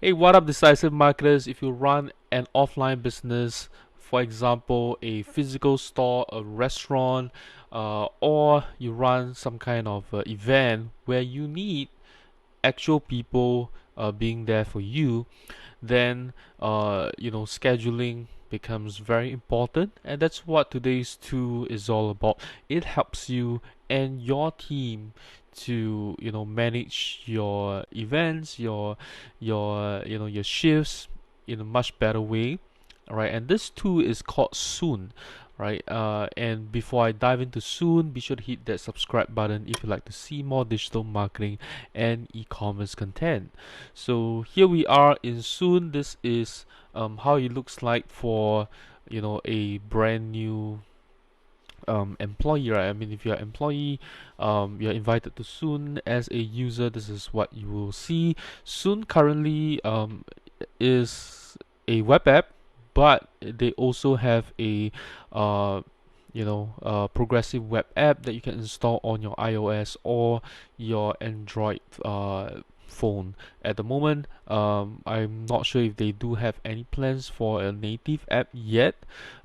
Hey, what up, decisive marketers? If you run an offline business, for example, a physical store, a restaurant, or you run some kind of event where you need actual people being there for you, then scheduling becomes very important, and that's what today's tool is all about. It helps you and your team to manage your events, your shifts in a much better way. All right, and this tool is called Soon. Right, and before I dive into Soon, be sure to hit that subscribe button if you'd like to see more digital marketing and e-commerce content. So here we are in Soon. This is how it looks like for a brand new employee, right? I mean, if you're an employee, you're invited to Soon as a user. This is what you will see. Soon currently is a web app, but they also have a progressive web app that you can install on your iOS or your Android phone. At the moment, I'm not sure if they do have any plans for a native app yet.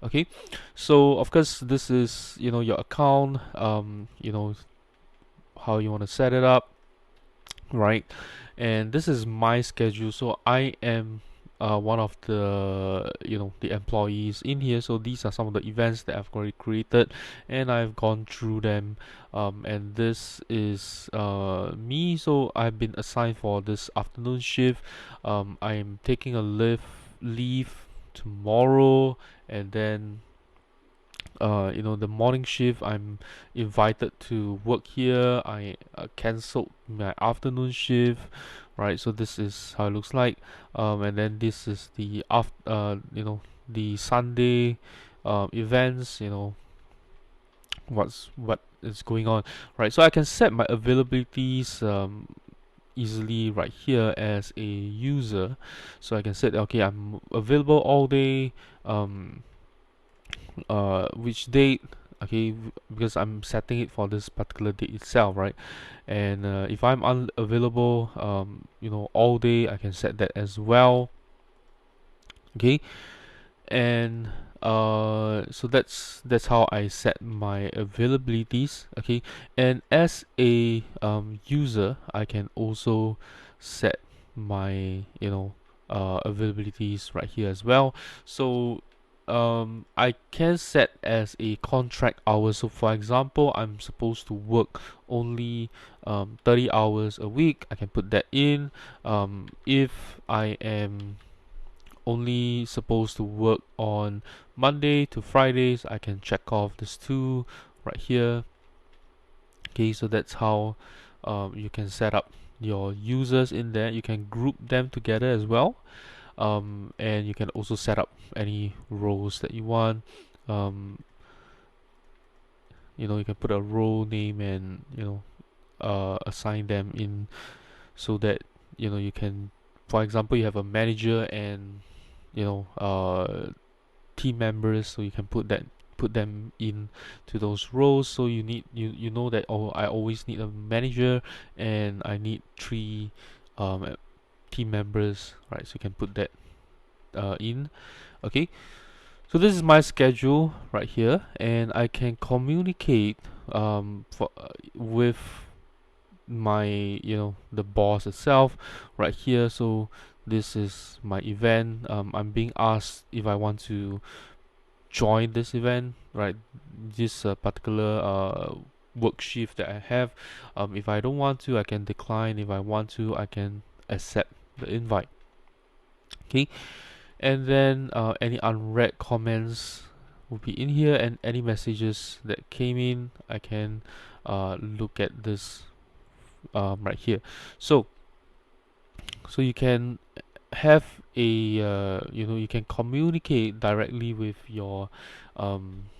Okay, so of course this is your account, how you want to set it up, right? And this is my schedule, so I am one of the employees in here. So these are some of the events that I've already created, and I've gone through them. And this is me. So I've been assigned for this afternoon shift. I'm taking a leave tomorrow, and then the morning shift, I'm invited to work here. I cancelled my afternoon shift, right? So this is how it looks like. And then this is the the Sunday events. What is going on, right? So I can set my availabilities easily right here as a user. So I can set, okay, I'm available all day. Which date, okay, because I'm setting it for this particular date itself, right? And if I'm unavailable all day, I can set that as well. Okay, and so that's how I set my availabilities. Okay, and as a user, I can also set my availabilities right here as well. So I can set as a contract hours. So for example, I'm supposed to work only 30 hours a week. I can put that in. If I am only supposed to work on Monday to Fridays, I can check off this two right here. Okay, so that's how you can set up your users in there. You can group them together as well, and you can also set up any roles that you want. um, you can put a role name and assign them in, so that you can, for example, you have a manager and team members, so you can put them in to those roles. So you know that, oh, I always need a manager and I need three team members, right? So you can put that in. Okay, so this is my schedule right here, and I can communicate with my the boss itself right here. So this is my event. I'm being asked if I want to join this event, right? This particular work shift that I have. If I don't want to, I can decline. If I want to, I can accept the invite. Okay, and then any unread comments will be in here, and any messages that came in, I can look at this right here. So you can have a you can communicate directly with your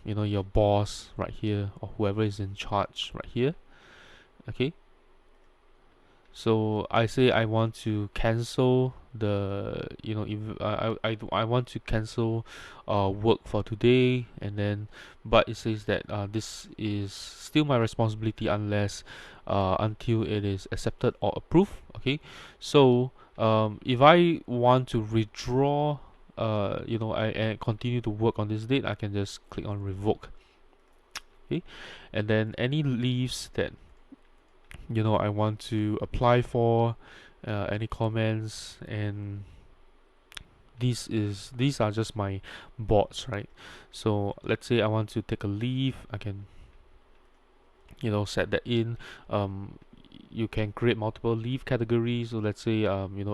your boss right here, or whoever is in charge right here. Okay, so I say I want to cancel the if I want to cancel work for today, and then but it says that this is still my responsibility unless until it is accepted or approved. Okay, so If I want to withdraw, I continue to work on this date, I can just click on revoke. Okay, and then any leaves that I want to apply for, any comments, and these are just my bots, right? So let's say I want to take a leave, I can set that in. You can create multiple leave categories. So let's say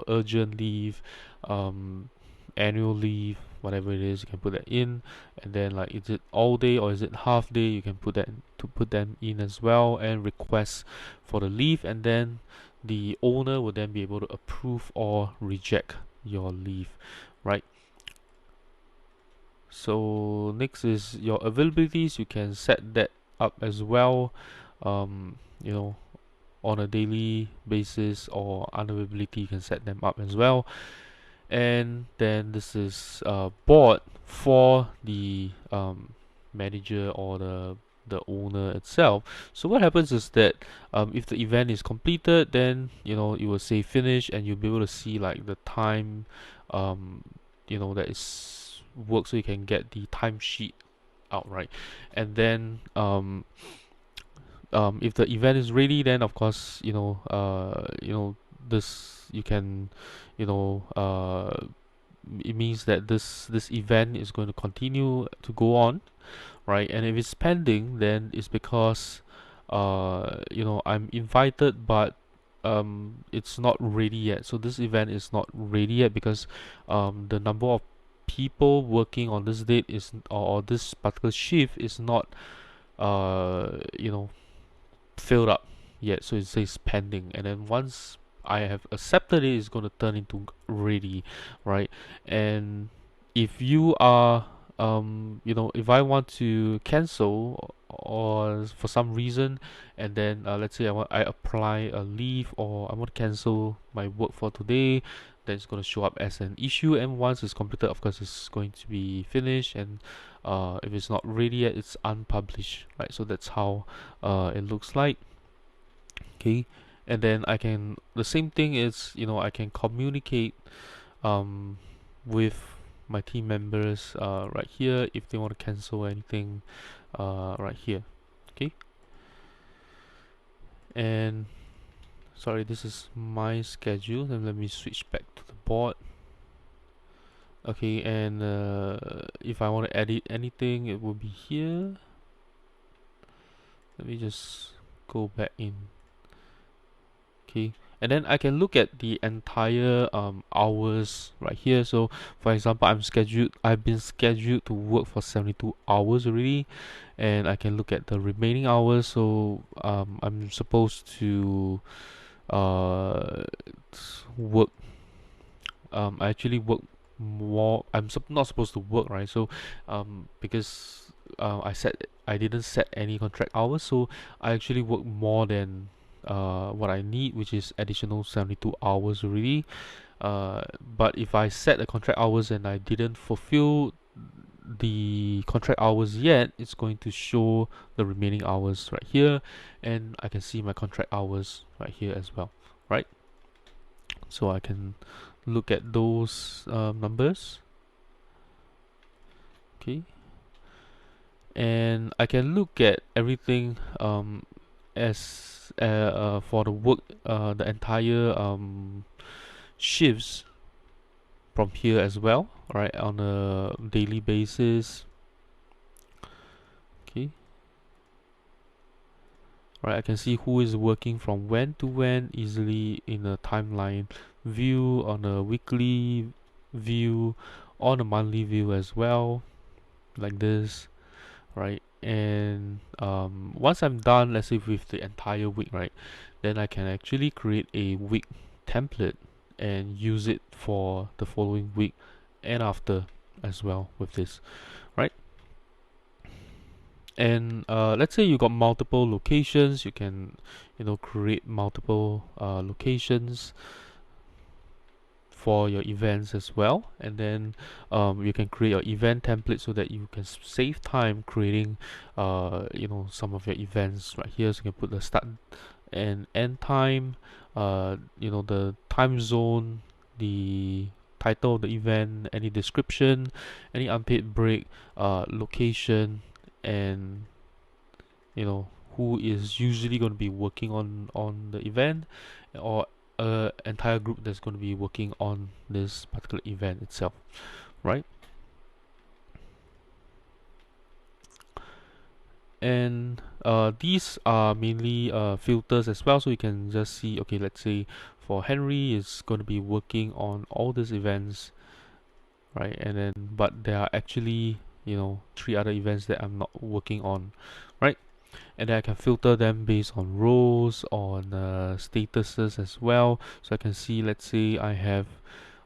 urgent leave, um, annual leave, whatever it is, you can put that in. And then, like, is it all day or is it half day, you can put them in as well, and request for the leave. And then the owner will then be able to approve or reject your leave, right? So next is your availabilities. You can set that up as well, um, you know on a daily basis, or unavailability, you can set them up as well. And then this is board for the manager or the owner itself. So what happens is that, if the event is completed, then it will say finish, and you'll be able to see like the time that is work, so you can get the timesheet out, right? And then if the event is ready, then of course this you can you know it means that this event is going to continue to go on, right? And if it's pending, then it's because I'm invited, but it's not ready yet. So this event is not ready yet because the number of people working on this date is, or this particular shift is not filled up yet, so it says pending. And then once I have accepted it, it's going to turn into ready, right? And if you are if I want to cancel, or for some reason, and then let's say I apply a leave, or I want to cancel my work for today, then it's going to show up as an issue. And once it's completed, of course, it's going to be finished. And if it's not ready yet, it's unpublished, right? So that's how it looks like. Okay, and then the same thing is, I can communicate um, with my team members right here if they want to cancel anything right here. Okay, and sorry, this is my schedule, and let me switch back to the board. Okay, and if I want to edit anything, it will be here. Let me just go back in. Okay, and then I can look at the entire hours right here. So for example, I've been scheduled to work for 72 hours already, and I can look at the remaining hours. So I'm supposed to work I actually work more. Not supposed to work, right? So because I didn't set any contract hours, so I actually work more than what I need, which is additional 72 hours already. But if I set the contract hours and I didn't fulfill the contract hours yet, it's going to show the remaining hours right here, and I can see my contract hours right here as well, right? So I can look at those numbers. Okay, and I can look at everything as for the work, the entire shifts from here as well, right, on a daily basis. Okay, right, I can see who is working from when to when easily in a timeline view, on a weekly view, on a monthly view as well, like this, right? And once I'm done, let's say with the entire week, right, then I can actually create a week template and use it for the following week and after as well with this, right? And let's say you got multiple locations, you can create multiple locations for your events as well. And then you can create your event template so that you can save time creating some of your events right here. So you can put the start and end time, the time zone, the title of the event, any description, any unpaid break, location, and who is usually going to be working on the event, or entire group that's going to be working on this particular event itself, right? And these are mainly filters as well, so you can just see, okay, let's say for Henry is going to be working on all these events, right? And then but there are actually 3 other events that I'm not working on, right? And then I can filter them based on roles, on statuses as well. So I can see, let's say I have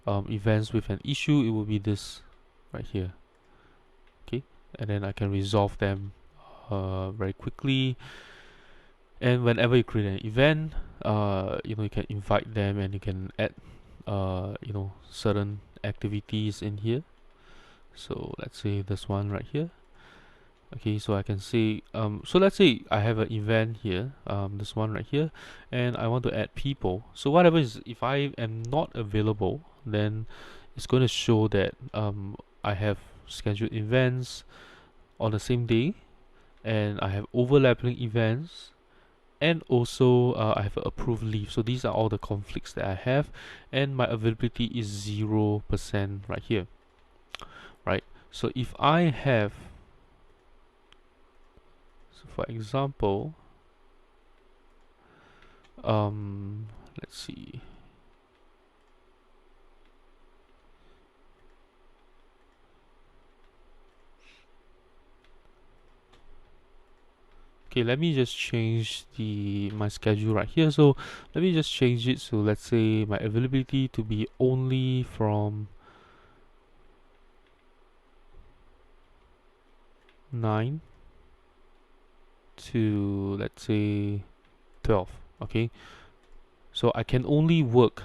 events with an issue, it will be this right here, okay? And then I can resolve them very quickly. And whenever you create an event, you can invite them and you can add certain activities in here. So let's say this one right here. Okay, so I can say, so let's say I have an event here, this one right here, and I want to add people. So whatever is, if I am not available, then it's going to show that I have scheduled events on the same day, and I have overlapping events, and also I have approved leave. So these are all the conflicts that I have, and my availability is 0% right here, right? So if I have, so for example, let's see. Okay, let me just change my schedule right here. So let me just change it. So let's say my availability to be only from 9 to, let's say, 12. Okay, so I can only work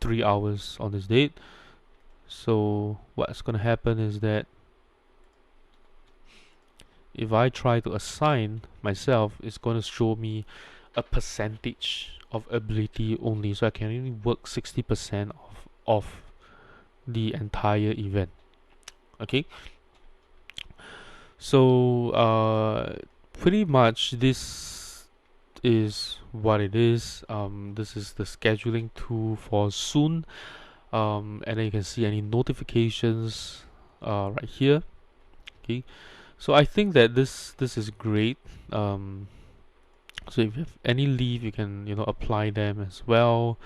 3 hours on this date. So what's gonna happen is that if I try to assign myself, it's going to show me a percentage of ability only. So I can only work 60% of the entire event. Okay. So pretty much this is what it is. This is the scheduling tool for Soon. And then you can see any notifications right here. Okay. So I think that this is great. So if you have any leave, you can apply them as well.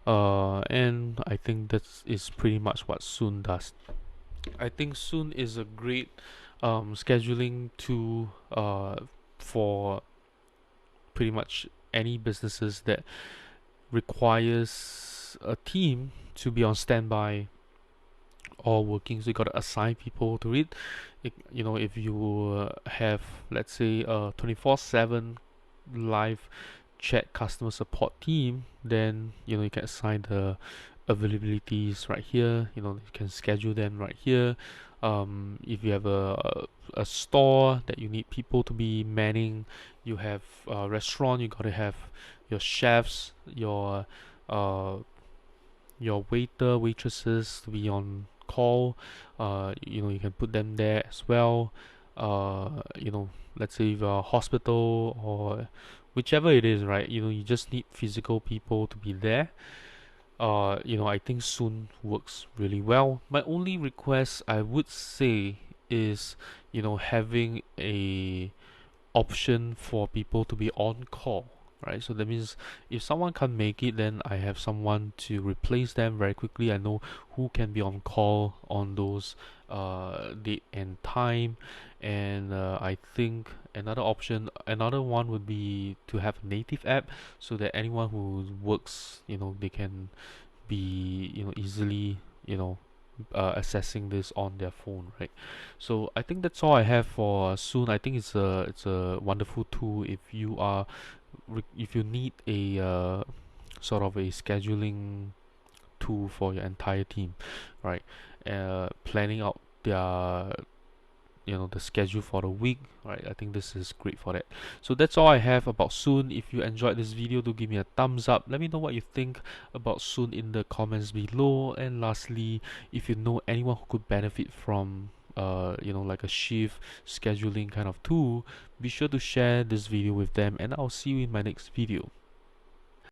And I think that is pretty much what Soon does. I think Soon is a great scheduling tool for pretty much any businesses that requires a team to be on standby or working. So you got to assign people to it. If you have, let's say, a 24/7 live chat customer support team, then you can assign the availabilities right here. You can schedule them right here. If you have a store that you need people to be manning, you have a restaurant, you got to have your chefs, your waiter, waitresses to be on call. You can put them there as well. Let's say if you're a hospital or whichever it is, right? You just need physical people to be there. I think Soon works really well. My only request, I would say, is having a option for people to be on call, right? So that means if someone can't make it, then I have someone to replace them very quickly. I know who can be on call on those date and time. And I think another one would be to have a native app, so that anyone who works, they can be easily accessing this on their phone, right? So I think that's all I have for Soon. I think it's a wonderful tool if you need a sort of a scheduling tool for your entire team, right? Planning out the schedule for the week, right? I think this is great for that. So that's all I have about Soon. If you enjoyed this video, do give me a thumbs up. Let me know what you think about Soon in the comments below. And lastly, if you know anyone who could benefit from like a shift scheduling kind of tool, be sure to share this video with them, and I'll see you in my next video.